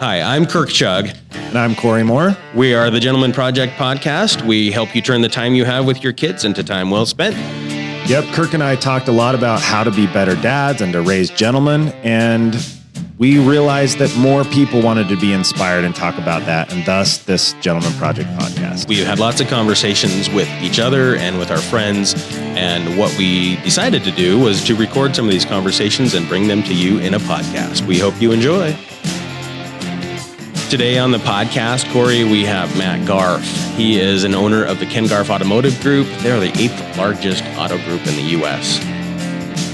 Hi, I'm Kirk Chugg. And I'm Corey Moore. We are the Gentleman Project Podcast. We help you turn the time you have with your kids into time well spent. Yep, Kirk and I talked a lot about how to be better dads and to raise gentlemen, and we realized that more people wanted to be inspired and talk about that, and thus this Gentleman Project Podcast. We had lots of conversations with each other and with our friends, and what we decided to do was to record some of these conversations and bring them to you in a podcast. We hope you enjoy. Today on the podcast, Corey, we have Matt Garff. He is an owner of the Ken Garff Automotive Group. They're the 8th largest auto group in the U.S.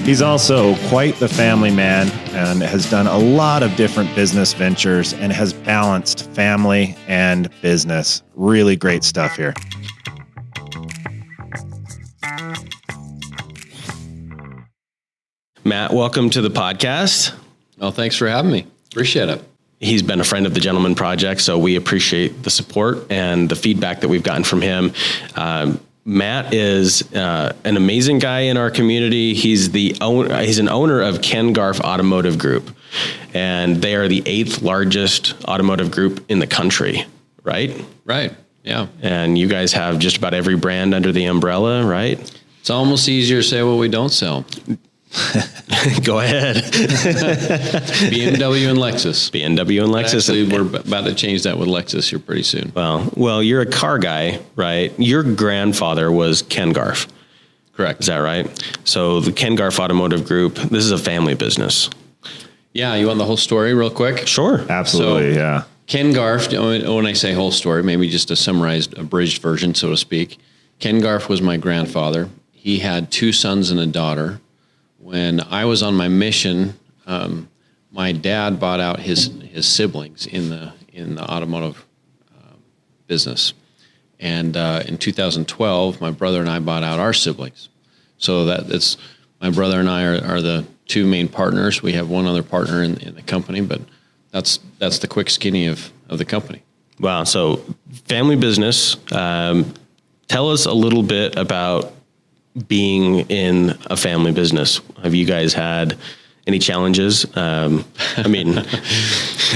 He's also quite the family man and has done a lot of different business ventures and has balanced family and business. Really great stuff here. Matt, welcome to the podcast. Well, thanks for having me. Appreciate it. He's been a friend of the Gentleman Project, so we appreciate the support and the feedback that we've gotten from him. Matt is an amazing guy in our community. He's an owner of Ken Garff Automotive Group, and they are the 8th largest automotive group in the country, right? Right, yeah. And you guys have just about every brand under the umbrella, right? It's almost easier to say what we don't sell. Go ahead. BMW and Lexus. BMW and Lexus. Actually, we're about to change that with Lexus here pretty soon. Well, you're a car guy, right? Your grandfather was Ken Garff. Correct. Is that right? So the Ken Garff Automotive Group, this is a family business. Yeah, you want the whole story real quick? Sure. Absolutely, yeah. Ken Garff, when I say whole story, maybe just a summarized, abridged version, so to speak. Ken Garff was my grandfather. He had 2 sons and a daughter. When I was on my mission, my dad bought out his siblings in the automotive business, and in 2012, my brother and I bought out our siblings. So that's my brother and I are the 2 main partners. We have one other partner in the company, but that's the quick skinny of the company. Wow. So family business. Tell us a little bit about being in a family business. Have you guys had any challenges?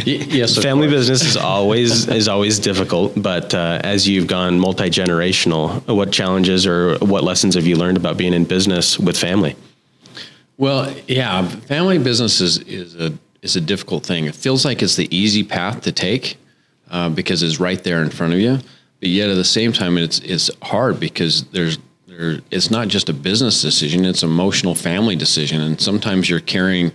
Yes, family business is always difficult, but as you've gone multi-generational, what challenges or what lessons have you learned about being in business with family? Well, yeah, family business is a difficult thing. It feels like it's the easy path to take because it's right there in front of you, but yet at the same time, it's hard because it's not just a business decision, it's an emotional family decision. And sometimes you're carrying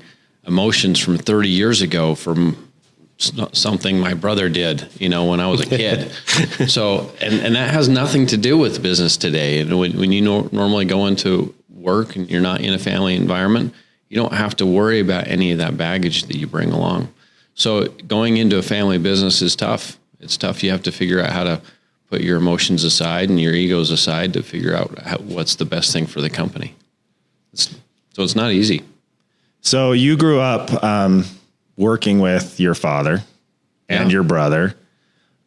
emotions from 30 years ago from something my brother did, when I was a kid. So, and that has nothing to do with business today. And when you normally go into work and you're not in a family environment, you don't have to worry about any of that baggage that you bring along. So going into a family business is tough. It's tough. You have to figure out how to put your emotions aside and your egos aside to figure out what's the best thing for the company. So it's not easy. So you grew up working with your father and your brother.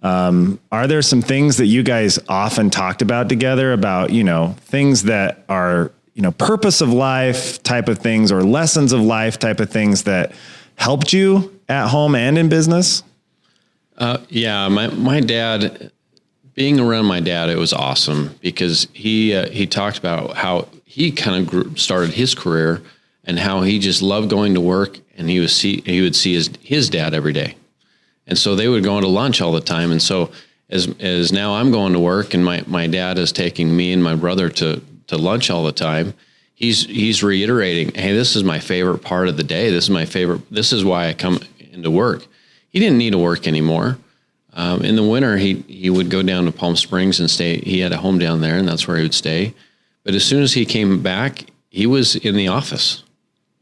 Are there some things that you guys often talked about together about, things that are, purpose of life type of things or lessons of life type of things that helped you at home and in business? Yeah, my dad... Being around my dad, it was awesome because he talked about how he kind of started his career and how he just loved going to work, and he would see his dad every day, and so they would go into lunch all the time. And so as now I'm going to work and my dad is taking me and my brother to lunch all the time, he's reiterating, hey, this is my favorite part of the day. This is my favorite. This is why I come into work. He didn't need to work anymore. In the winter, he would go down to Palm Springs and stay. He had a home down there, and that's where he would stay. But as soon as he came back, he was in the office.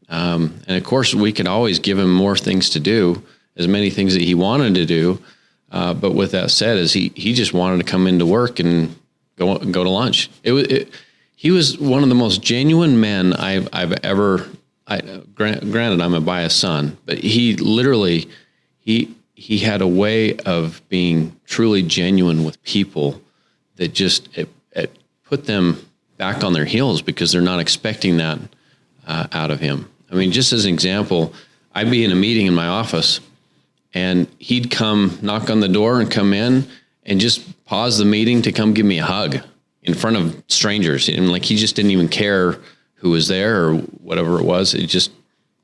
And of course, we could always give him more things to do, as many things that he wanted to do. But with that said, he just wanted to come into work and go to lunch. He was one of the most genuine men I've ever. Granted, I'm a biased son, but he literally he had a way of being truly genuine with people that just it put them back on their heels because they're not expecting that out of him. I mean, just as an example, I'd be in a meeting in my office and he'd come knock on the door and come in and just pause the meeting to come give me a hug in front of strangers. And like, he just didn't even care who was there or whatever it was. It just,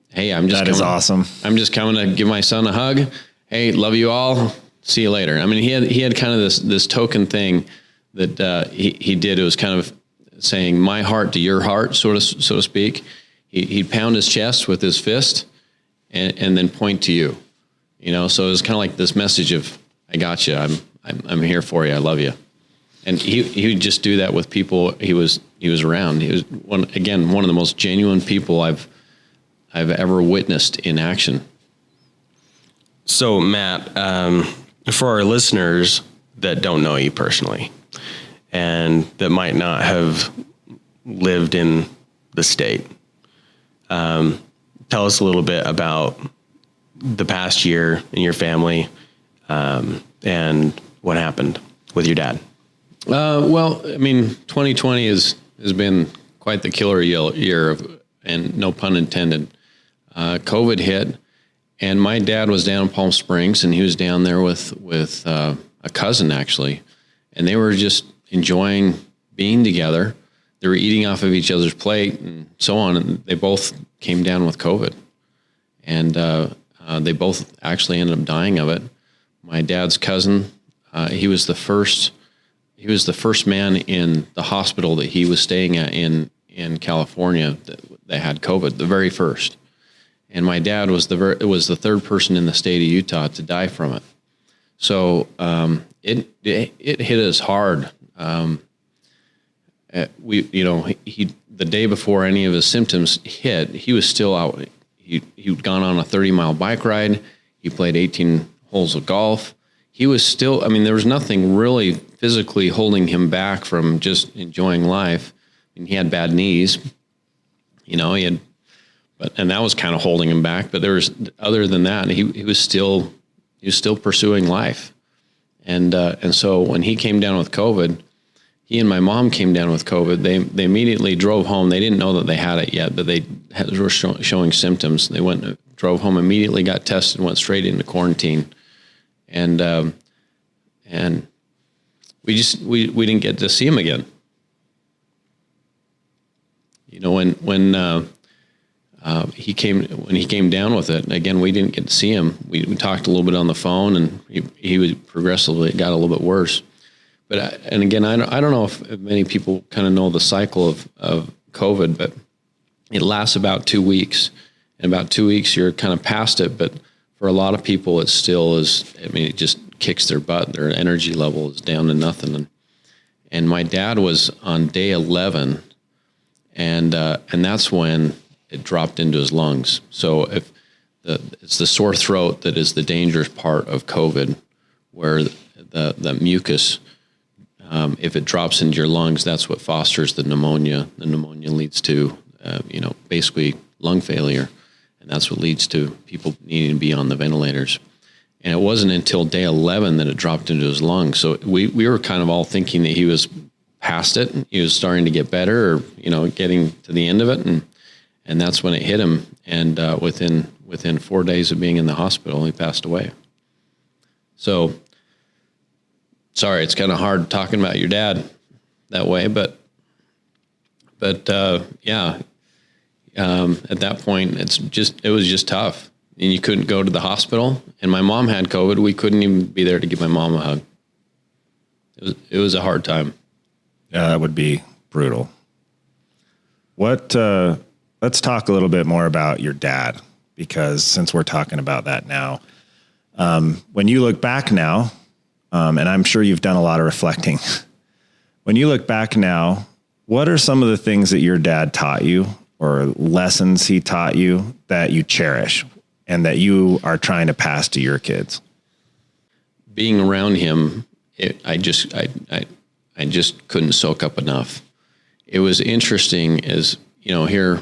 hey, That is awesome. I'm just coming to give my son a hug. Hey, love you all. See you later. I mean, he had kind of this token thing that he did. It was kind of saying my heart to your heart, so to speak. He'd pound his chest with his fist and then point to you. You know, so it was kind of like this message of, I got you. I'm here for you. I love you. And he would just do that with people he was around. He was one of the most genuine people I've ever witnessed in action. So Matt, for our listeners that don't know you personally and that might not have lived in the state, tell us a little bit about the past year in your family, and what happened with your dad. Well, I mean, 2020 has been quite the killer year, and no pun intended. COVID hit, and my dad was down in Palm Springs, and he was down there with a cousin actually, and they were just enjoying being together. They were eating off of each other's plate and so on, and they both came down with COVID, and they both actually ended up dying of it. My dad's cousin, he was the first man in the hospital that he was staying at in California that had COVID, the very first. And my dad was the third person in the state of Utah to die from it. So it hit us hard. The day before any of his symptoms hit, he was still out. He'd gone on a 30-mile bike ride. He played 18 holes of golf. He was still, I mean, there was nothing really physically holding him back from just enjoying life. I mean, he had bad knees, you know, and that was kind of holding him back. But other than that, he was still pursuing life. And so when he came down with COVID, he and my mom came down with COVID. They immediately drove home. They didn't know that they had it yet, but they were showing symptoms. They drove home, immediately got tested, went straight into quarantine. And we didn't get to see him again. You know, when he came down with it, again, we didn't get to see him. We talked a little bit on the phone, and he was progressively, it got a little bit worse. But and again, I don't know if many people kind of know the cycle of COVID, but it lasts about 2 weeks. In about 2 weeks, you're kind of past it. But for a lot of people, it still is. I mean, it just kicks their butt. Their energy level is down to nothing. And my dad was on day 11, and that's when it dropped into his lungs. So it's the sore throat that is the dangerous part of COVID, where the mucus. If it drops into your lungs, that's what fosters the pneumonia. The pneumonia leads to, basically lung failure. And that's what leads to people needing to be on the ventilators. And it wasn't until day 11 that it dropped into his lungs. So we were kind of all thinking that he was past it. He was starting to get better, or, getting to the end of it. And that's when it hit him. And within 4 days of being in the hospital, he passed away. So, sorry, it's kind of hard talking about your dad that way, but yeah. At that point, it was just tough, and you couldn't go to the hospital. And my mom had COVID. We couldn't even be there to give my mom a hug. It was a hard time. Yeah, that would be brutal. Let's talk a little bit more about your dad, because since we're talking about that now, when you look back now, and I'm sure you've done a lot of reflecting. When you look back now, what are some of the things that your dad taught you, or lessons he taught you, that you cherish and that you are trying to pass to your kids? Being around him, I just couldn't soak up enough. It was interesting, as here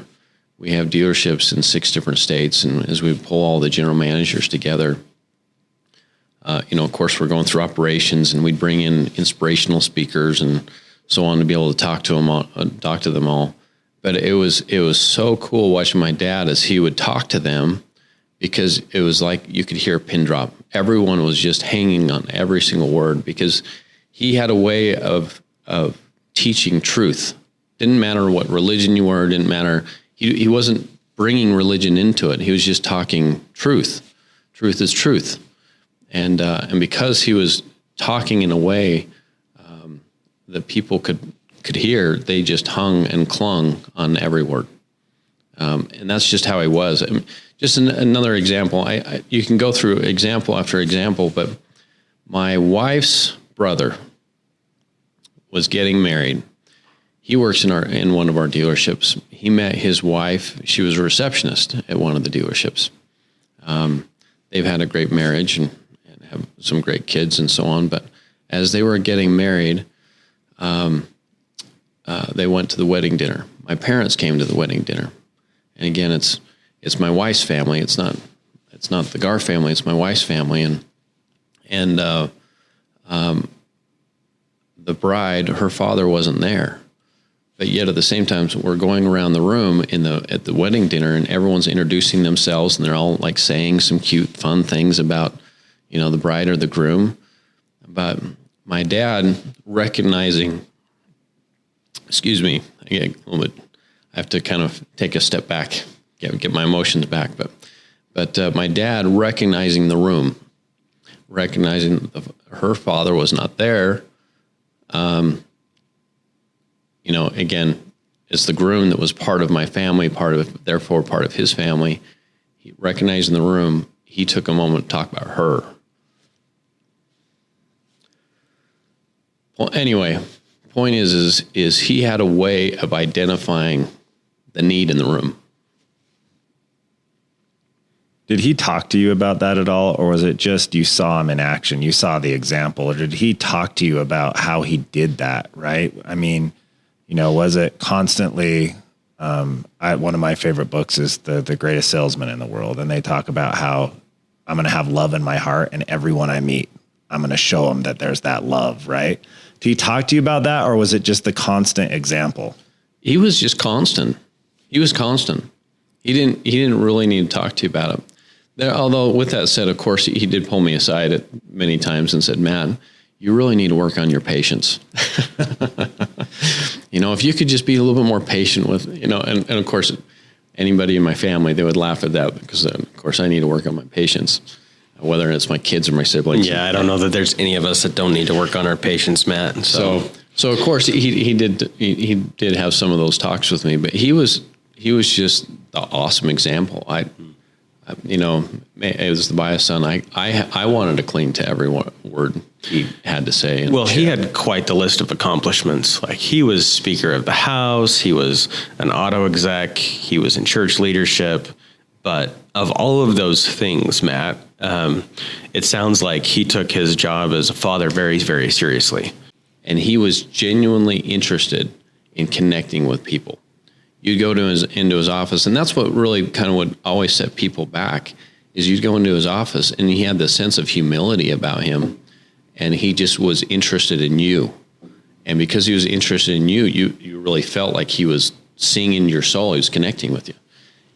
we have dealerships in 6 different states, and as we pull all the general managers together, of course, we're going through operations, and we'd bring in inspirational speakers and so on to be able to talk to them all. But it was so cool watching my dad as he would talk to them, because it was like you could hear a pin drop. Everyone was just hanging on every single word because he had a way of teaching truth. Didn't matter what religion you were, didn't matter. He wasn't bringing religion into it. He was just talking truth. Truth is truth. And because he was talking in a way that people could hear, they just hung and clung on every word. And that's just how he was. I mean, just another example. You can go through example after example, but my wife's brother was getting married. He works in one of our dealerships. He met his wife. She was a receptionist at one of the dealerships. They've had a great marriage and have some great kids and so on. But as they were getting married, they went to the wedding dinner. My parents came to the wedding dinner. And again, it's my wife's family. It's not the Garff family. It's my wife's family. And the bride, her father wasn't there. But yet at the same time, we're going around the room at the wedding dinner, and everyone's introducing themselves, and they're all like saying some cute, fun things about, the bride or the groom. But my dad recognizing, excuse me, I get a little bit, I have to kind of take a step back, get my emotions back. But my dad recognizing the room, recognizing her father was not there. Again, it's the groom that was part of my family, therefore part of his family. He recognizing the room, he took a moment to talk about her. Well, anyway, point is he had a way of identifying the need in the room. Did he talk to you about that at all? Or was it just you saw him in action? You saw the example. Or did he talk to you about how he did that, right? I mean, was it constantly, one of my favorite books is the Greatest Salesman in the World. And they talk about how I'm going to have love in my heart, and everyone I meet, I'm going to show them that there's that love, right? Did he talk to you about that? Or was it just the constant example? He was just constant. He was constant. He didn't really need to talk to you about it. Although with that said, of course, he did pull me aside at many times and said, "Man, you really need to work on your patience." If you could just be a little bit more patient with, and of course, anybody in my family, they would laugh at that because, of course, I need to work on my patience, whether it's my kids or my siblings. Yeah, I don't know that there's any of us that don't need to work on our patience, Matt. So of course, he did have some of those talks with me, but he was just the awesome example. It was the bias son. I wanted to cling to every word he had to say. Well, he had quite the list of accomplishments. Like, he was Speaker of the House, he was an auto exec, he was in church leadership. But of all of those things, Matt, it sounds like he took his job as a father very, very seriously. And he was genuinely interested in connecting with people. You'd go into his office, and that's what really kind of would always set people back, is you'd go into his office, and he had this sense of humility about him, and he just was interested in you. And because he was interested in you, you really felt like he was seeing in your soul, he was connecting with you.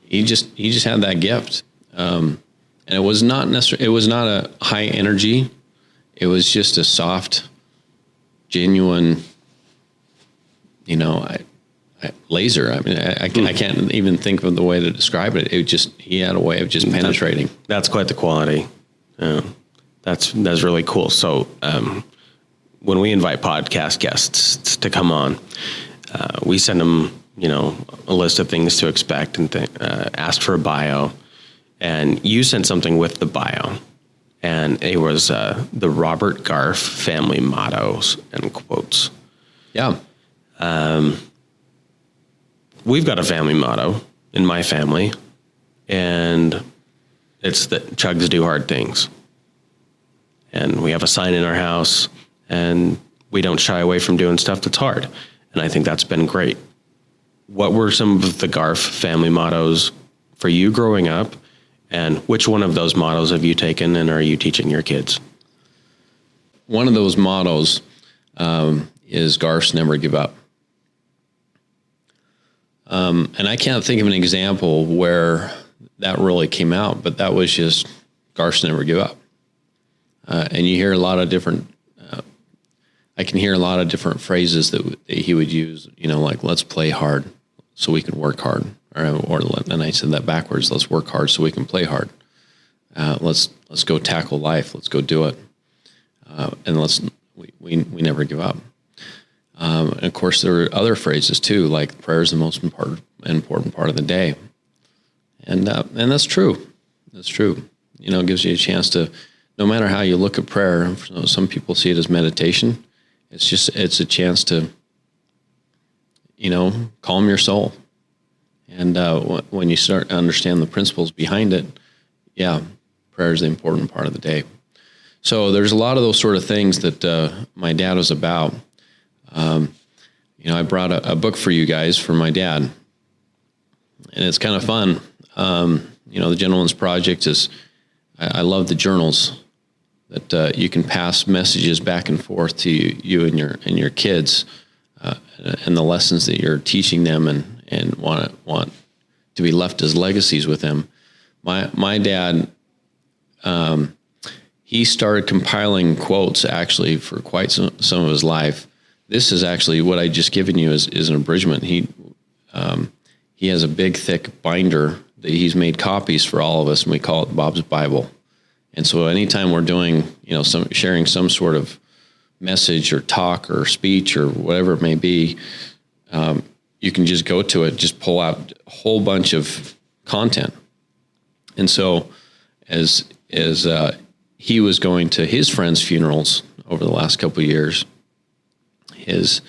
He just had that gift. And it was not necessarily, it was not a high energy. It was just a soft, genuine, laser. I mean, I can't even think of the way to describe it. He had a way of just penetrating. That's quite the quality. That's really cool. So, when we invite podcast guests to come on, we send them, a list of things to expect and ask for a bio. And you sent something with the bio, and it was the Robert Garff family mottos and quotes. Yeah. We've got a family motto in my family, and it's that chugs do hard things. And we have a sign in our house, and we don't shy away from doing stuff that's hard. And I think that's been great. What were some of the Garff family mottos for you growing up? And which one of those mottos have you taken and are you teaching your kids? One of those mottos is Garff's never give up. And I can't think of an example where that really came out, but that was just Garff's never give up. And you hear a lot of different, I can hear a lot of different phrases that he would use, like, let's play hard so we can work hard. And I said that backwards. Let's work hard so we can play hard. Let's go tackle life. Let's go do it. And we never give up. And of course, there are other phrases too, like prayer is the most important part of the day. And that's true. That's true. It gives you a chance to, no matter how you look at prayer, some people see it as meditation. It's a chance to, calm your soul. And when you start to understand the principles behind it, prayer is the important part of the day. So there's a lot of those sort of things that my dad was about. I brought a book for you guys for my dad, and it's kind of fun. The Gentleman's Project is, I love the journals that you can pass messages back and forth to you and your kids, and the lessons that you're teaching them and want to be left as legacies with them. My dad, he started compiling quotes actually for quite some of his life. This is actually what I just given you is an abridgment. He has a big thick binder that he's made copies for all of us, and we call it Bob's Bible. And so anytime we're doing, sharing some sort of message or talk or speech or whatever it may be, you can just go to it, just pull out a whole bunch of content. And so as he was going to his friends' funerals over the last couple of years, his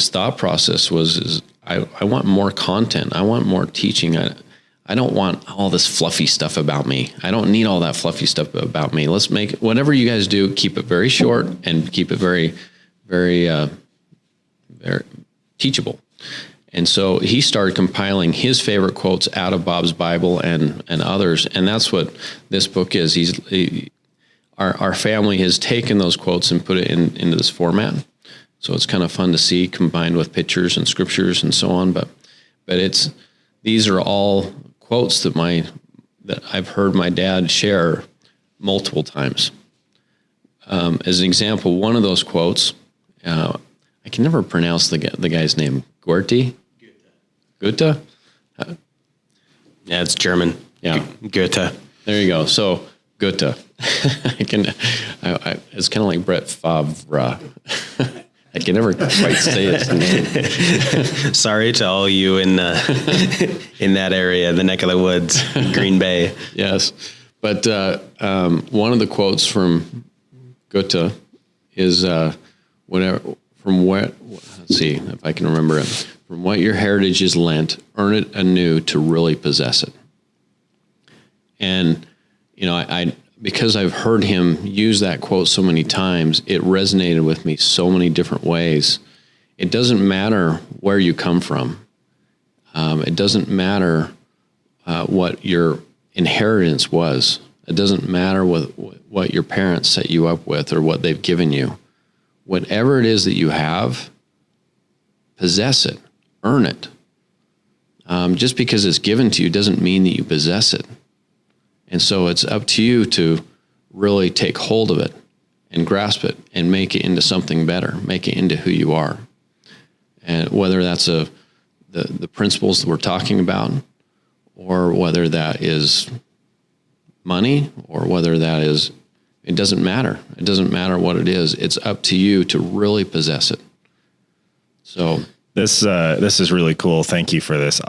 thought process was, I want more content. I want more teaching. I don't want all this fluffy stuff about me. I don't need all that fluffy stuff about me. Let's make whatever you guys do, keep it very short and keep it very, very, very teachable. And so he started compiling his favorite quotes out of Bob's Bible and others. And that's what this book is. Our family has taken those quotes and put it into this format. So it's kind of fun to see, combined with pictures and scriptures and so on. But these are all quotes that I've heard my dad share multiple times. As an example, one of those quotes, I can never pronounce the guy's name. Goethe? Goethe? Yeah, it's German. Yeah. Goethe. There you go. So Goethe. It's kind of like Brett Favre. I can never quite say his name. Sorry to all you in that area, the neck of the woods, Green Bay. Yes. But one of the quotes from Goethe is, let's see if I can remember it. From what your heritage is lent, earn it anew to really possess it. And, I because I've heard him use that quote so many times, it resonated with me so many different ways. It doesn't matter where you come from. It doesn't matter what your inheritance was. It doesn't matter what your parents set you up with or what they've given you. Whatever it is that you have, possess it, earn it. Just because it's given to you doesn't mean that you possess it. And so it's up to you to really take hold of it and grasp it and make it into something better, make it into who you are. And whether that's the principles that we're talking about, or whether that is money, or whether that is, it doesn't matter. It doesn't matter what it is. It's up to you to really possess it. So this is really cool. Thank you for this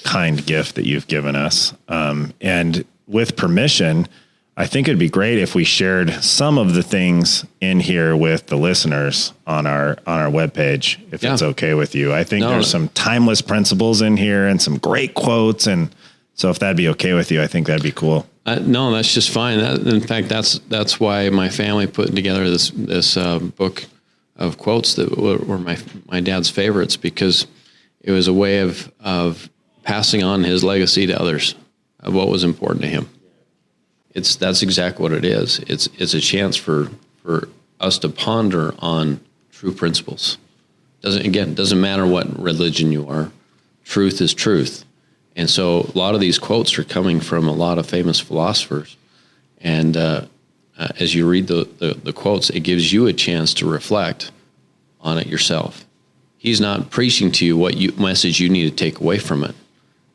kind gift that you've given us. And with permission, I think it'd be great if we shared some of the things in here with the listeners on our webpage, if it's okay with you. I think there's some timeless principles in here and some great quotes. And so if that'd be okay with you, I think that'd be cool. No, that's just fine. In fact, that's why my family put together this book of quotes that were my dad's favorites, because it was a way of passing on his legacy to others of what was important to him. That's exactly what it is. It's a chance for us to ponder on true principles. Doesn't matter what religion you are. Truth is truth. And so a lot of these quotes are coming from a lot of famous philosophers. And as you read the quotes, it gives you a chance to reflect on it yourself. He's not preaching to you what message you need to take away from it.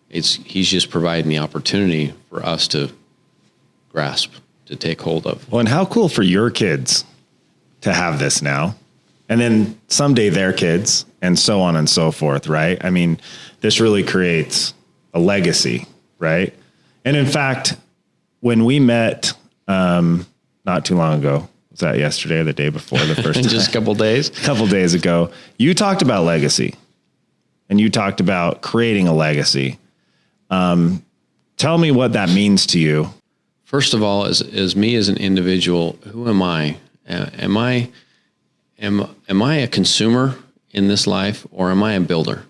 He's just providing the opportunity for us to grasp, to take hold of. Well, and how cool for your kids to have this now, and then someday their kids, and so on and so forth, right? I mean, this really creates a legacy, right? And in fact, when we met not too long ago, was that yesterday or the day before, the first time? Just a couple days ago, you talked about legacy, and you talked about creating a legacy. Tell me what that means to you. First of all, as me as an individual, who am I? Am I a consumer in this life, or am I a builder?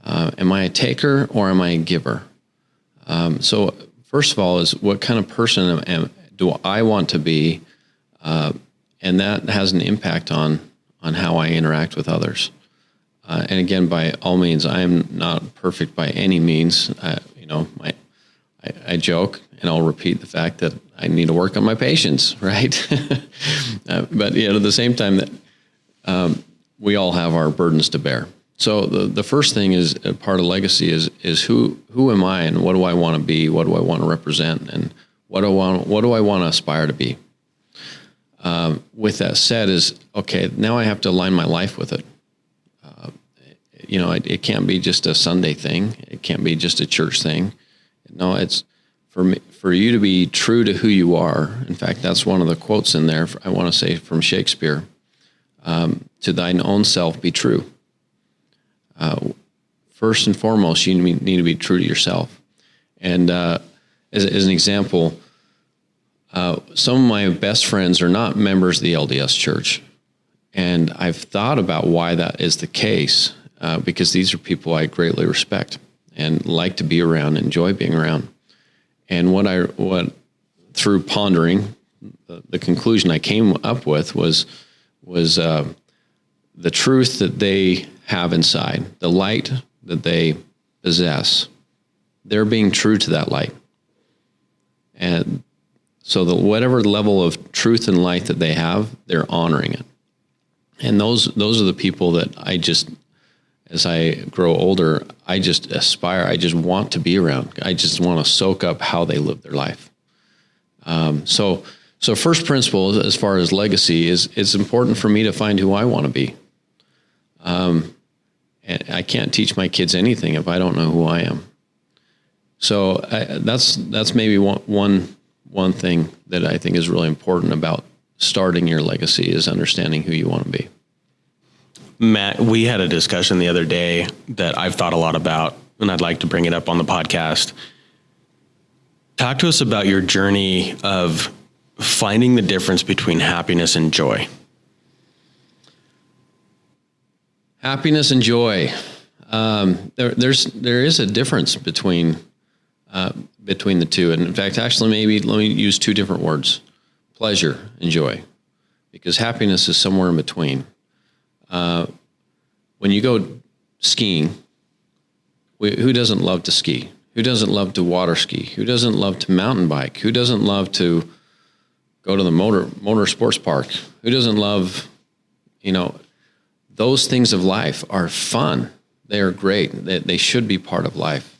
Am I a taker, or am I a giver? So first of all, is what kind of person do I want to be? And that has an impact on how I interact with others. And again, by all means, I am not perfect by any means. I joke, and I'll repeat the fact that I need to work on my patience, right? But at the same time, that we all have our burdens to bear. So the first thing is part of legacy is who am I, and what do I want to be? What do I want to represent? And what do I want to aspire to be? With that said, is okay. Now I have to align my life with it. It can't be just a Sunday thing. It can't be just a church thing. No, it's for you to be true to who you are. In fact, that's one of the quotes in there. I want to say from Shakespeare: "To thine own self be true." First and foremost, you need to be true to yourself. And as an example, some of my best friends are not members of the LDS Church, and I've thought about why that is the case. Because these are people I greatly respect and like to be around, enjoy being around. And what through pondering, the conclusion I came up with was the truth that they have inside, the light that they possess. They're being true to that light. And so whatever level of truth and light that they have, they're honoring it. And those are the people that as I grow older, I just aspire, I just want to be around. I just want to soak up how they live their life. So first principle, as far as legacy, is it's important for me to find who I want to be. And I can't teach my kids anything if I don't know who I am. So that's maybe one thing that I think is really important about starting your legacy, is understanding who you want to be. Matt, we had a discussion the other day that I've thought a lot about, and I'd like to bring it up on the podcast. Talk to us about your journey of finding the difference between happiness and joy. Happiness and joy. There is a difference between the two. And in fact, actually, maybe let me use two different words: pleasure and joy, because happiness is somewhere in between. When you go skiing, who doesn't love to ski? Who doesn't love to water ski? Who doesn't love to mountain bike? Who doesn't love to go to the motor sports park? Who doesn't love, those things of life are fun. They are great. They should be part of life.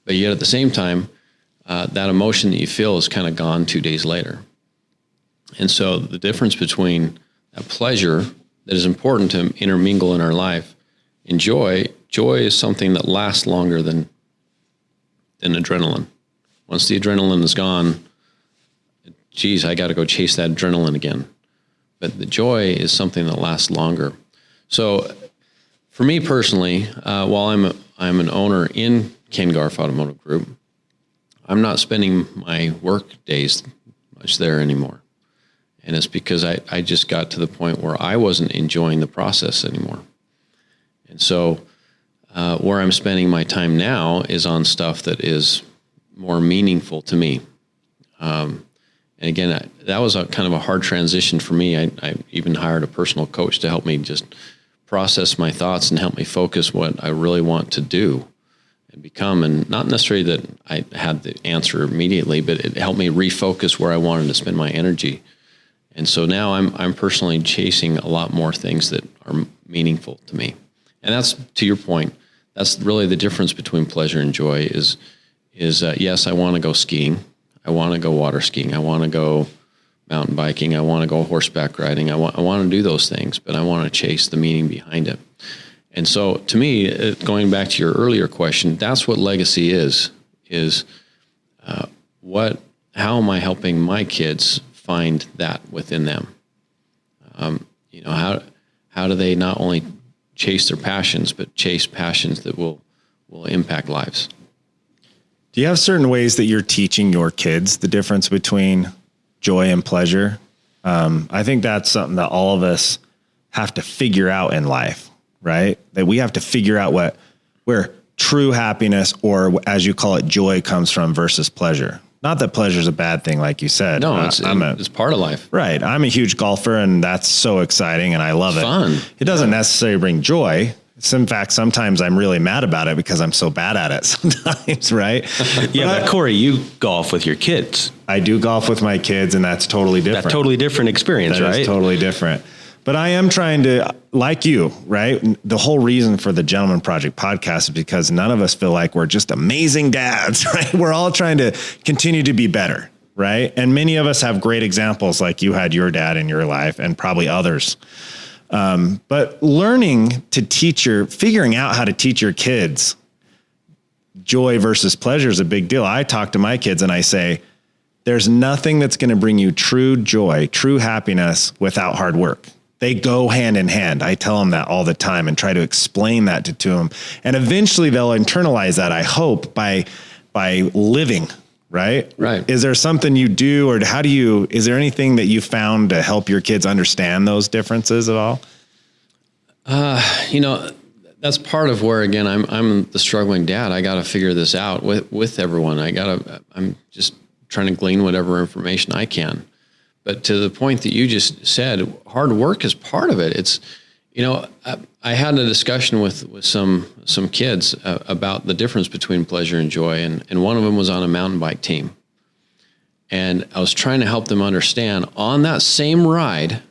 But yet at the same time, that emotion that you feel is kind of gone 2 days later. And so the difference between that pleasure that is important to intermingle in our life and joy is something that lasts longer than adrenaline. Once the adrenaline is gone, geez, I got to go chase that adrenaline again. But the joy is something that lasts longer. So for me personally, while I'm an owner in Ken Garff Automotive Group, I'm not spending my work days much there anymore. And it's because I just got to the point where I wasn't enjoying the process anymore. And so where I'm spending my time now is on stuff that is more meaningful to me. And again, that was kind of a hard transition for me. I even hired a personal coach to help me just process my thoughts and help me focus what I really want to do. become. And not necessarily that I had the answer immediately, but it helped me refocus where I wanted to spend my energy. And so now I'm personally chasing a lot more things that are meaningful to me. And that's, to your point, that's really the difference between pleasure and joy is yes, I want to go skiing. I want to go water skiing. I want to go mountain biking. I want to go horseback riding. I want to do those things, but I want to chase the meaning behind it. And so to me, going back to your earlier question, that's what legacy is how am I helping my kids find that within them? How do they not only chase their passions, but chase passions that will impact lives? Do you have certain ways that you're teaching your kids the difference between joy and pleasure? I think that's something that all of us have to figure out in life, right? That we have to figure out where true happiness, or as you call it, joy, comes from versus pleasure. Not that pleasure is a bad thing, like you said. No, it's part of life. Right. I'm a huge golfer, and that's so exciting, and I love it. Fun. It doesn't necessarily bring joy. In fact, sometimes I'm really mad about it because I'm so bad at it sometimes, right? But Corey, you golf with your kids. I do golf with my kids, and that's totally different. That totally different experience, That right? is totally different. But I am trying to, like you, right? The whole reason for the Gentleman Project podcast is because none of us feel like we're just amazing dads, right? We're all trying to continue to be better, right? And many of us have great examples like you had your dad in your life, and probably others. But learning to figuring out how to teach your kids joy versus pleasure is a big deal. I talk to my kids and I say, there's nothing that's going to bring you true joy, true happiness without hard work. They go hand in hand. I tell them that all the time and try to explain that to them. And eventually they'll internalize that, I hope, by living, right? Right. Is there something you do, or is there anything that you found to help your kids understand those differences at all? That's part of where, again, I'm the struggling dad. I got to figure this out with everyone. I'm just trying to glean whatever information I can. But to the point that you just said, hard work is part of it. It's, I had a discussion with some kids about the difference between pleasure and joy. And one of them was on a mountain bike team. And I was trying to help them understand, on that same ride,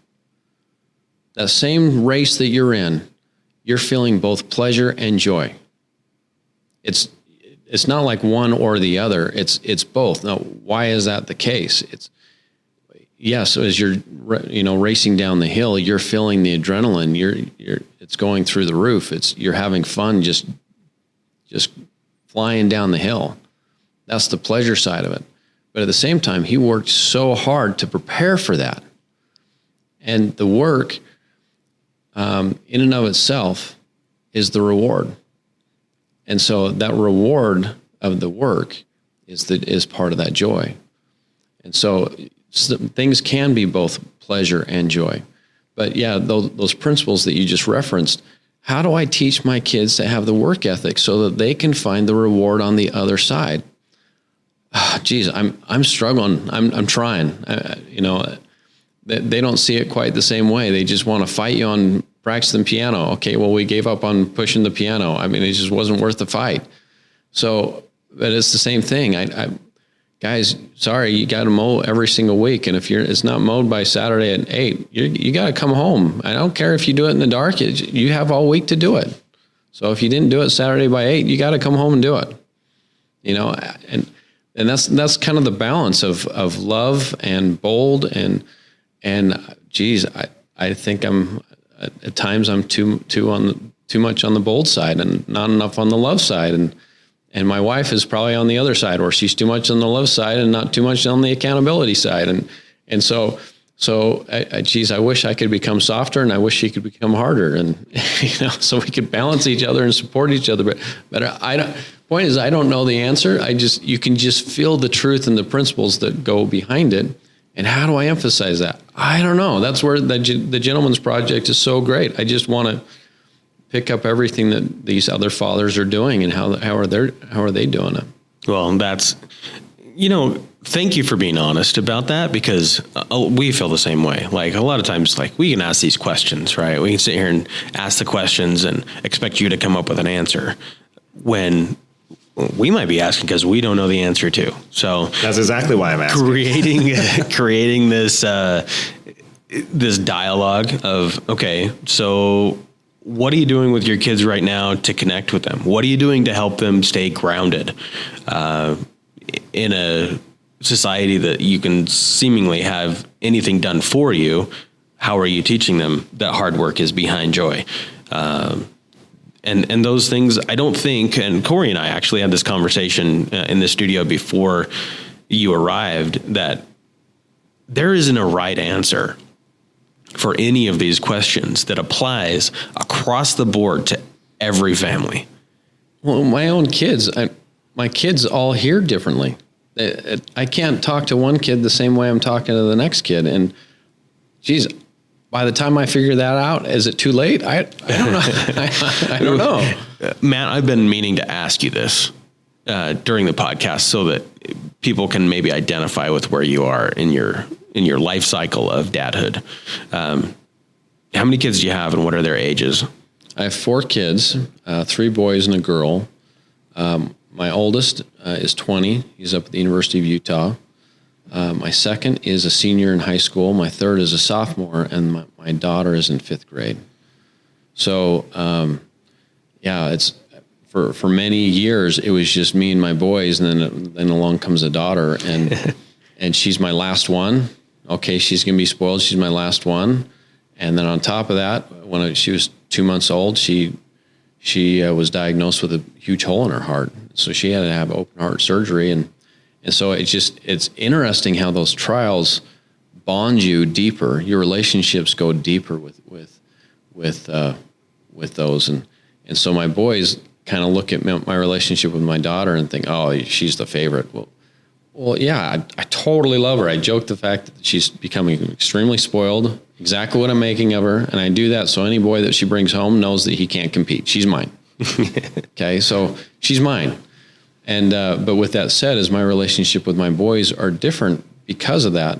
that same race that you're in, you're feeling both pleasure and joy. It's not like one or the other. It's both. Now, why is that the case? So as you're racing down the hill, you're feeling the adrenaline. It's going through the roof. You're having fun just flying down the hill. That's the pleasure side of it. But at the same time, he worked so hard to prepare for that. And the work, in and of itself, is the reward. And so that reward of the work is part of that joy. And so things can be both pleasure and joy. But yeah, those principles that you just referenced, how do I teach my kids to have the work ethic so that they can find the reward on the other side? I'm struggling. I'm trying. They don't see it quite the same way. They just want to fight you on practicing piano. Okay, well, we gave up on pushing the piano. I mean, it just wasn't worth the fight. So, but it's the same thing. Guys, sorry, you got to mow every single week. And if it's not mowed by Saturday at 8, you got to come home. I don't care if you do it in the dark. You have all week to do it. So if you didn't do it Saturday by 8, you got to come home and do it. And that's kind of the balance of love and bold and I think at times I'm too much on the bold side and not enough on the love side. And my wife is probably on the other side, where she's too much on the love side and not too much on the accountability side. And so I wish I could become softer, and I wish she could become harder, and so we could balance each other and support each other. But point is, I don't know the answer. You can just feel the truth and the principles that go behind it. And how do I emphasize that? I don't know. That's where the Gentleman's Project is so great. I just want to pick up everything that these other fathers are doing, and how are they doing it? Well, that's, thank you for being honest about that, because we feel the same way. Like, a lot of times, like, we can ask these questions, right? We can sit here and ask the questions and expect you to come up with an answer, when we might be asking because we don't know the answer to. So that's exactly why I'm asking. Creating this this dialogue of, okay, so what are you doing with your kids right now to connect with them? What are you doing to help them stay grounded in a society that you can seemingly have anything done for you? How are you teaching them that hard work is behind joy? And those things, I don't think, and Corey and I actually had this conversation in the studio before you arrived, that there isn't a right answer for any of these questions that applies across the board to every family. Well, my own kids, my kids all hear differently. I can't talk to one kid the same way I'm talking to the next kid. And geez, by the time I figure that out, is it too late? I don't know. I don't know. Matt, I've been meaning to ask you this during the podcast so that people can maybe identify with where you are in your life cycle of dadhood. How many kids do you have, and what are their ages? I have 4 kids, 3 boys and a girl. My oldest is 20. He's up at the University of Utah. My second is a senior in high school. My third is a sophomore, and my daughter is in 5th grade. So, it's for many years it was just me and my boys, and then along comes a daughter, and she's my last one. Okay, she's gonna be spoiled. She's my last one, and then on top of that, when she was 2 months old, she was diagnosed with a huge hole in her heart, so she had to have open heart surgery, and so it's interesting how those trials bond you deeper. Your relationships go deeper with those, and so my boys kind of look at my relationship with my daughter and think, oh, she's the favorite. Well, yeah, I totally love her. I joke the fact that she's becoming extremely spoiled, exactly what I'm making of her, and I do that so any boy that she brings home knows that he can't compete. She's mine. Okay, so she's mine. And but with that said, is my relationship with my boys are different because of that.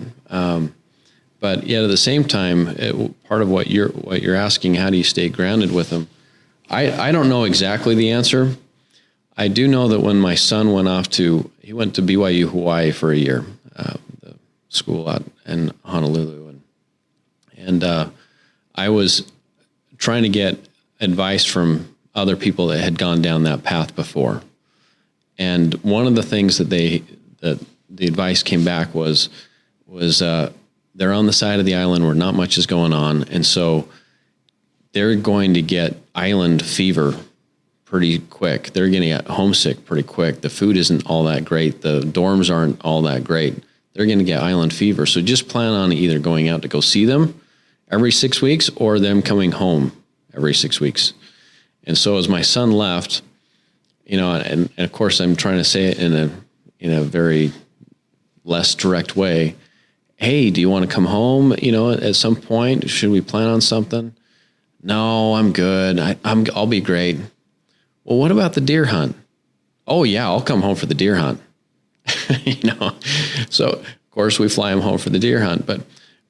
But yet at the same time, part of what you're asking, how do you stay grounded with them? I don't know exactly the answer. I do know that when my son went to BYU Hawaii for a year, the school out in Honolulu, and I was trying to get advice from other people that had gone down that path before. And one of the things that the advice came back was they're on the side of the island where not much is going on, and so they're going to get island fever pretty quick. They're going to get homesick pretty quick. The food isn't all that great. The dorms aren't all that great. They're going to get island fever. So just plan on either going out to go see them every 6 weeks or them coming home every 6 weeks. And so as my son left, and of course I'm trying to say it in a very less direct way. Hey, do you want to come home? At some point, should we plan on something? No, I'm good. I'll be great. Well, what about the deer hunt? Oh yeah, I'll come home for the deer hunt. So of course we fly them home for the deer hunt, but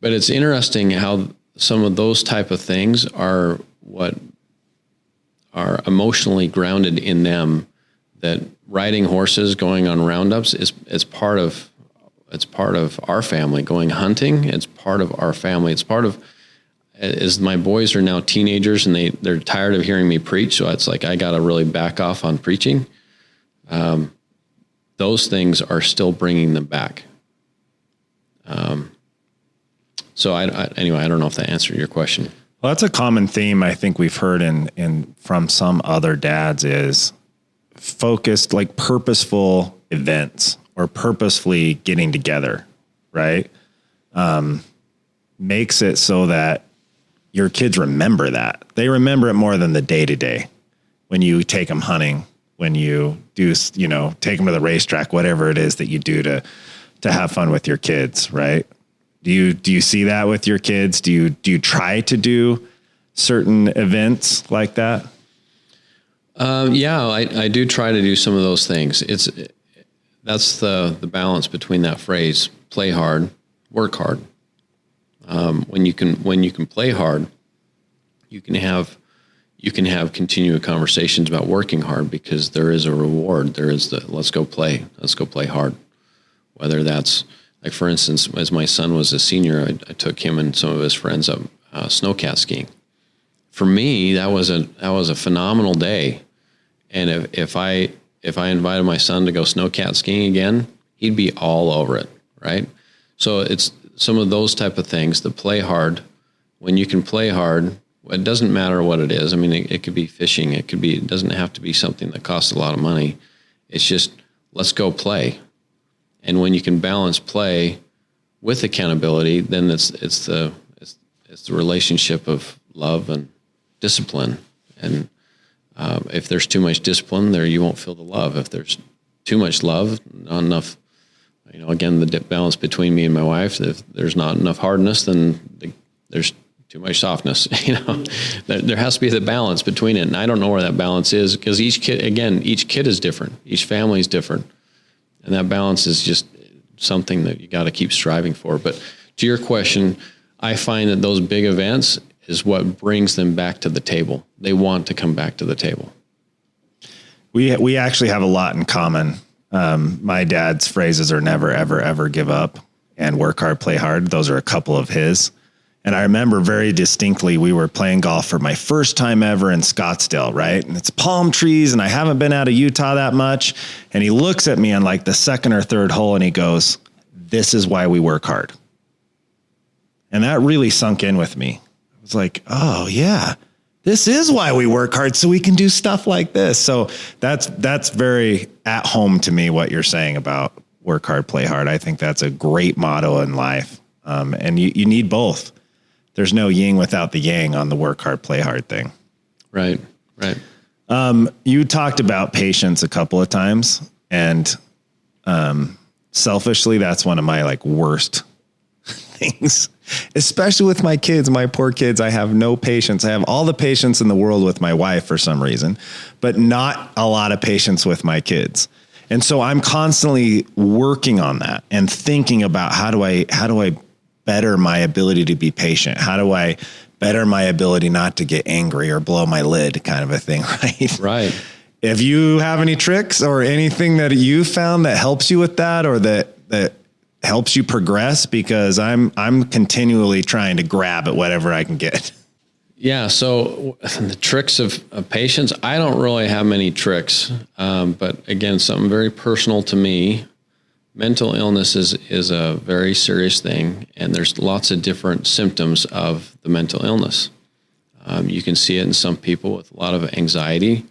it's interesting how some of those type of things are what are emotionally grounded in them. That riding horses, going on roundups is part of our family. Going hunting, it's part of our family. It's part of, as my boys are now teenagers and they're tired of hearing me preach, so it's like I got to really back off on preaching. Those things are still bringing them back. So anyway, I don't know if that answered your question. Well, that's a common theme I think we've heard in from some other dads is focused, like purposeful events or purposefully getting together, right? Makes it so that your kids remember that. They remember it more than the day-to-day when you take them hunting, when you do, take them to the racetrack, whatever it is that you do to have fun with your kids, right? Do you see that with your kids? Do you try to do certain events like that? Yeah, I do try to do some of those things. That's the balance between that phrase: play hard, work hard. When you can play hard, you you can have continual conversations about working hard because there is a reward. There is let's go play hard. Whether that's like, for instance, as my son was a senior, I took him and some of his friends up snowcat skiing. For me, that was a phenomenal day. And if I invited my son to go snowcat skiing again, he'd be all over it, right? So it's some of those type of things, the play hard. When you can play hard, it doesn't matter what it is. I mean, it could be fishing. It doesn't have to be something that costs a lot of money. It's just, let's go play. And when you can balance play with accountability, then it's the relationship of love and discipline. And if there's too much discipline there, you won't feel the love. If there's too much love, not enough, again, the balance between me and my wife, if there's not enough hardness, then there's too much softness. There has to be the balance between it. And I don't know where that balance is, because each kid is different. Each family is different. And that balance is just something that you got to keep striving for. But to your question, I find that those big events is what brings them back to the table. They want to come back to the table. We actually have a lot in common. My dad's phrases are never, ever, ever give up and work hard, play hard. Those are a couple of his. And I remember very distinctly, we were playing golf for my first time ever in Scottsdale, right? And it's palm trees, and I haven't been out of Utah that much. And he looks at me on like the second or third hole, and he goes, "This is why we work hard." And that really sunk in with me. I was like, oh yeah, this is why we work hard, so we can do stuff like this. So that's very at home to me, what you're saying about work hard, play hard. I think that's a great motto in life. And you need both. There's no yin without the yang on the work hard, play hard thing. Right. You talked about patience a couple of times, and selfishly, that's one of my like worst things, especially with my kids, my poor kids. I have no patience. I have all the patience in the world with my wife for some reason, but not a lot of patience with my kids. And so I'm constantly working on that and thinking about how do I better my ability to be patient? How do I better my ability not to get angry or blow my lid, kind of a thing, right? Right. If you have any tricks or anything that you found that helps you with that, or that helps you progress, because I'm continually trying to grab at whatever I can get. Yeah. So the tricks of patience, I don't really have many tricks. But again, something very personal to me. Mental illness is a very serious thing, and there's lots of different symptoms of the mental illness. You can see it in some people with a lot of anxiety.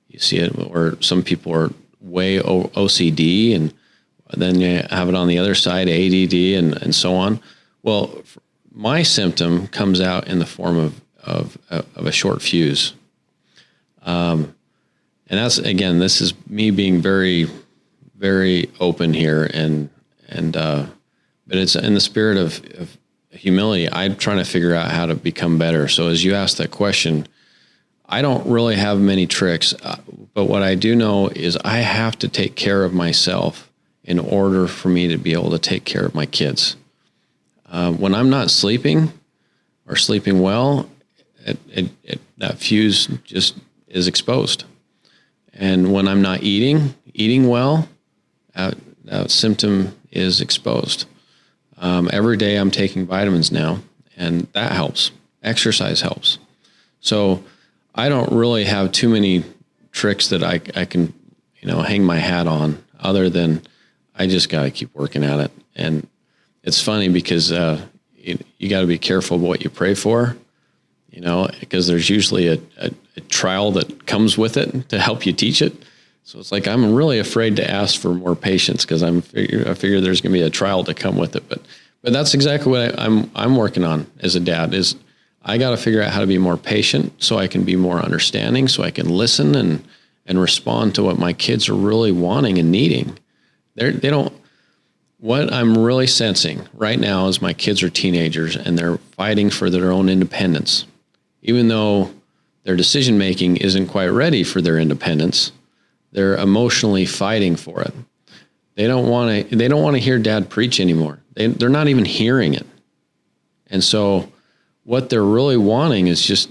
You see it where some people are way OCD, and then you have it on the other side, ADD, and so on. Well, my symptom comes out in the form of a short fuse. And that's, again, this is me being very, very open here, but it's in the spirit of humility. I'm trying to figure out how to become better. So as you asked that question, I don't really have many tricks, but what I do know is I have to take care of myself in order for me to be able to take care of my kids. When I'm not sleeping or sleeping well, that fuse just is exposed. And when I'm not eating well, that symptom is exposed. Every day I'm taking vitamins now, and that helps. Exercise helps. So I don't really have too many tricks that I can, hang my hat on, other than I just got to keep working at it. And it's funny because you got to be careful of what you pray for, because there's usually a trial that comes with it to help you teach it. So it's like, I'm really afraid to ask for more patience, because I figure there's going to be a trial to come with it. But that's exactly what I'm working on as a dad, is I got to figure out how to be more patient so I can be more understanding, so I can listen and respond to what my kids are really wanting and needing. What I'm really sensing right now is my kids are teenagers, and they're fighting for their own independence. Even though their decision-making isn't quite ready for their independence, they're emotionally fighting for it. They don't want to hear dad preach anymore. They're not even hearing it. And so what they're really wanting is just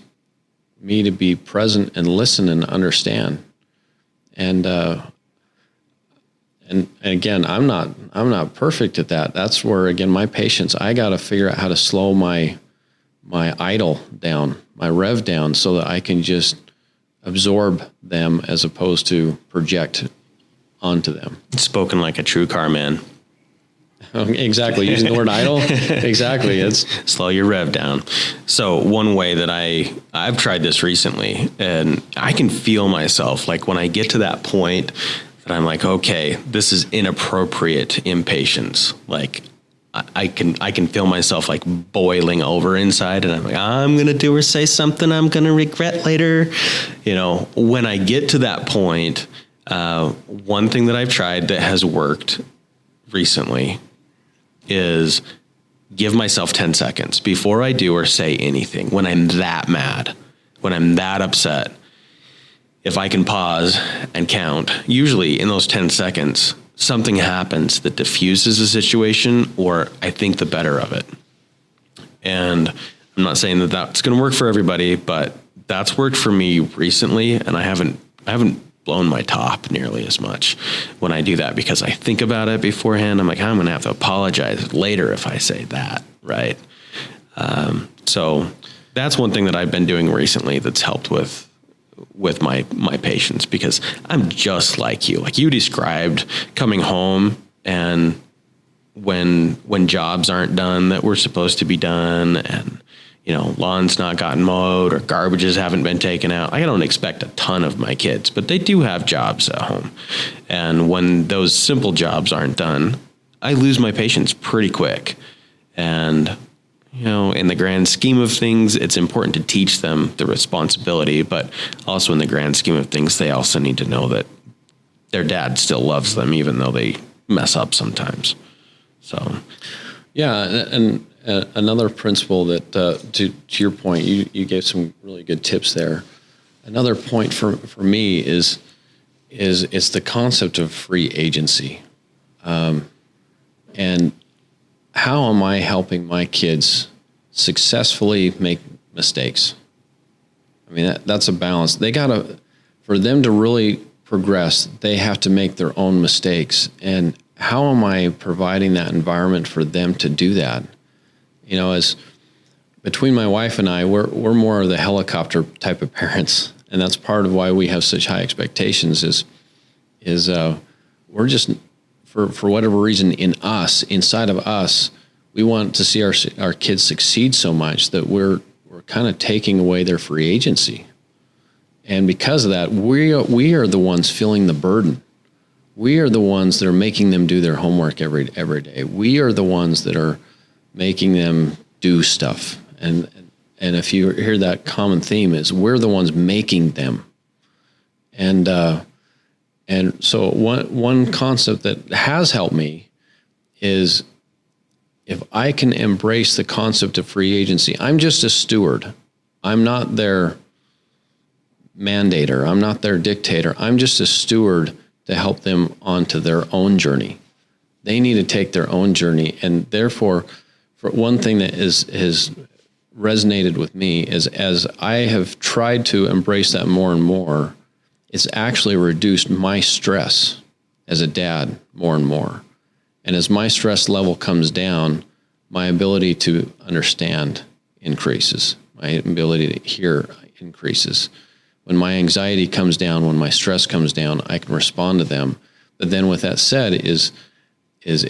me to be present and listen and understand. And again, I'm not perfect at that. That's where, again, my patience, I got to figure out how to slow my idle down, my rev down, so that I can just absorb them as opposed to project onto them. Spoken like a true car man. Exactly. Using the word idle. Exactly. It's slow your rev down. So one way that I've tried this recently, and I can feel myself, like when I get to that point that I'm like, okay, this is inappropriate impatience. Like I can feel myself like boiling over inside, and I'm like, I'm going to do or say something I'm going to regret later. You know, when I get to that point, one thing that I've tried that has worked recently is give myself 10 seconds before I do or say anything. When I'm that mad, when I'm that upset, if I can pause and count, usually in those 10 seconds, something happens that diffuses the situation, or I think the better of it. And I'm not saying that that's going to work for everybody, but that's worked for me recently. And I haven't blown my top nearly as much when I do that, because I think about it beforehand. I'm like, I'm going to have to apologize later if I say that. Right. So that's one thing that I've been doing recently that's helped with my patience, because I'm just like you described, coming home and when jobs aren't done that were supposed to be done, and lawn's not gotten mowed or garbages haven't been taken out. I don't expect a ton of my kids, but they do have jobs at home. And when those simple jobs aren't done, I lose my patience pretty quick. And, in the grand scheme of things, it's important to teach them the responsibility, but also in the grand scheme of things, they also need to know that their dad still loves them, even though they mess up sometimes. So, yeah. And another principle that, to your point, you gave some really good tips there. Another point for me is the concept of free agency. And how am I helping my kids successfully make mistakes? I mean, that's a balance. For them to really progress, they have to make their own mistakes. And how am I providing that environment for them to do that? As between my wife and I, we're more of the helicopter type of parents, and that's part of why we have such high expectations. Is we're just, for whatever reason, inside of us, we want to see our kids succeed so much that we're kind of taking away their free agency, and because of that, we are the ones feeling the burden. We are the ones that are making them do their homework every day. We are the ones that are making them do stuff. And if you hear that common theme, is we're the ones making them. And so one concept that has helped me is, if I can embrace the concept of free agency, I'm just a steward. I'm not their mandator. I'm not their dictator. I'm just a steward to help them onto their own journey. They need to take their own journey. And therefore, for one thing that has resonated with me is, as I have tried to embrace that more and more, it's actually reduced my stress as a dad more and more. And as my stress level comes down, my ability to understand increases. My ability to hear increases. When my anxiety comes down, when my stress comes down, I can respond to them. But then with that said, is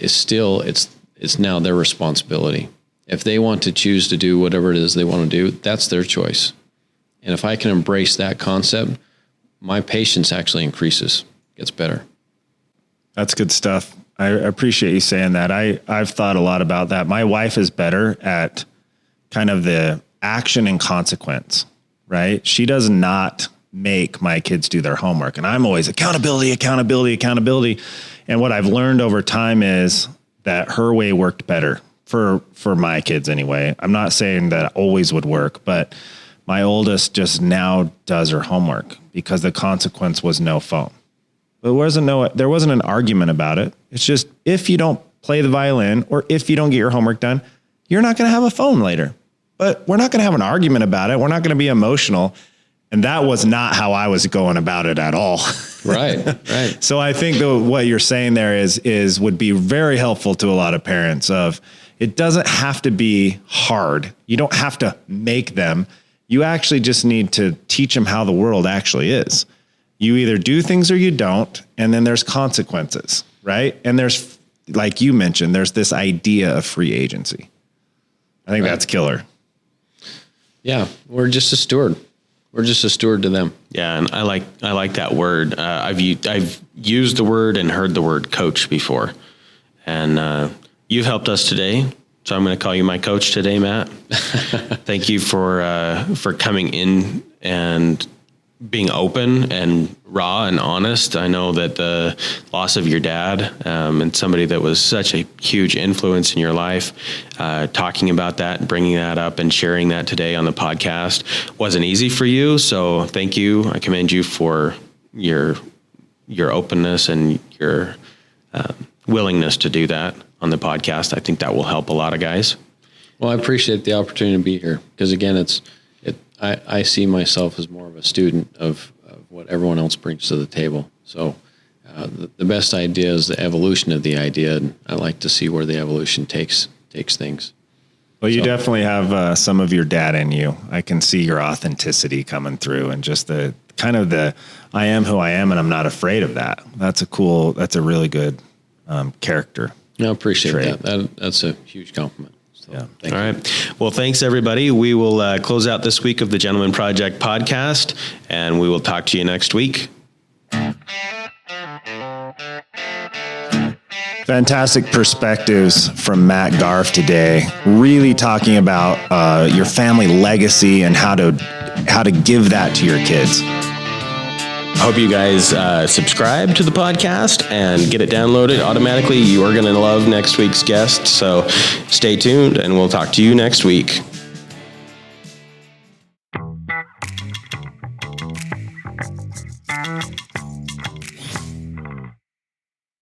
still, it's now their responsibility. If they want to choose to do whatever it is they want to do, that's their choice. And if I can embrace that concept, my patience actually increases, gets better. That's good stuff. I appreciate you saying that. I've thought a lot about that. My wife is better at kind of the action and consequence, right? She does not make my kids do their homework. And I'm always accountability. And what I've learned over time is that her way worked better for my kids anyway. I'm not saying that it always would work, but my oldest just now does her homework because the consequence was no phone. There wasn't an argument about it. It's just, if you don't play the violin or if you don't get your homework done, you're not going to have a phone later. But we're not going to have an argument about it. We're not going to be emotional. And that was not how I was going about it at all. Right. So I think what you're saying there would be very helpful to a lot of parents of, it doesn't have to be hard. You don't have to make them. You actually just need to teach them how the world actually is. You either do things or you don't, and then there's consequences, right? And there's, like you mentioned, there's this idea of free agency. I think that's killer. Yeah, we're just a steward. We're just a steward to them. Yeah, and I like that word. I've used the word and heard the word coach before, and you've helped us today. So I'm going to call you my coach today, Matt. Thank you for coming in and being open and raw and honest. I know that the loss of your dad and somebody that was such a huge influence in your life, talking about that, bringing that up and sharing that today on the podcast wasn't easy for you. So thank you. I commend you for your openness and your willingness to do that on the podcast. I think that will help a lot of guys. Well, I appreciate the opportunity to be here because, again, I see myself as more of a student of what everyone else brings to the table. So the best idea is the evolution of the idea, and I like to see where the evolution takes things. Well, you definitely have some of your dad in you. I can see your authenticity coming through, and just the kind of the I am who I am, and I'm not afraid of that. That's a really good character. I appreciate trait. that. That's a huge compliment. So, Yeah. thank All you. right. Well, thanks, everybody. We will close out this week of the Gentleman Project podcast, and we will talk to you next week. Fantastic perspectives from Matt Garff today. Really talking about your family legacy and how to give that to your kids. I hope you guys subscribe to the podcast and get it downloaded automatically. You are going to love next week's guest. So stay tuned, and we'll talk to you next week.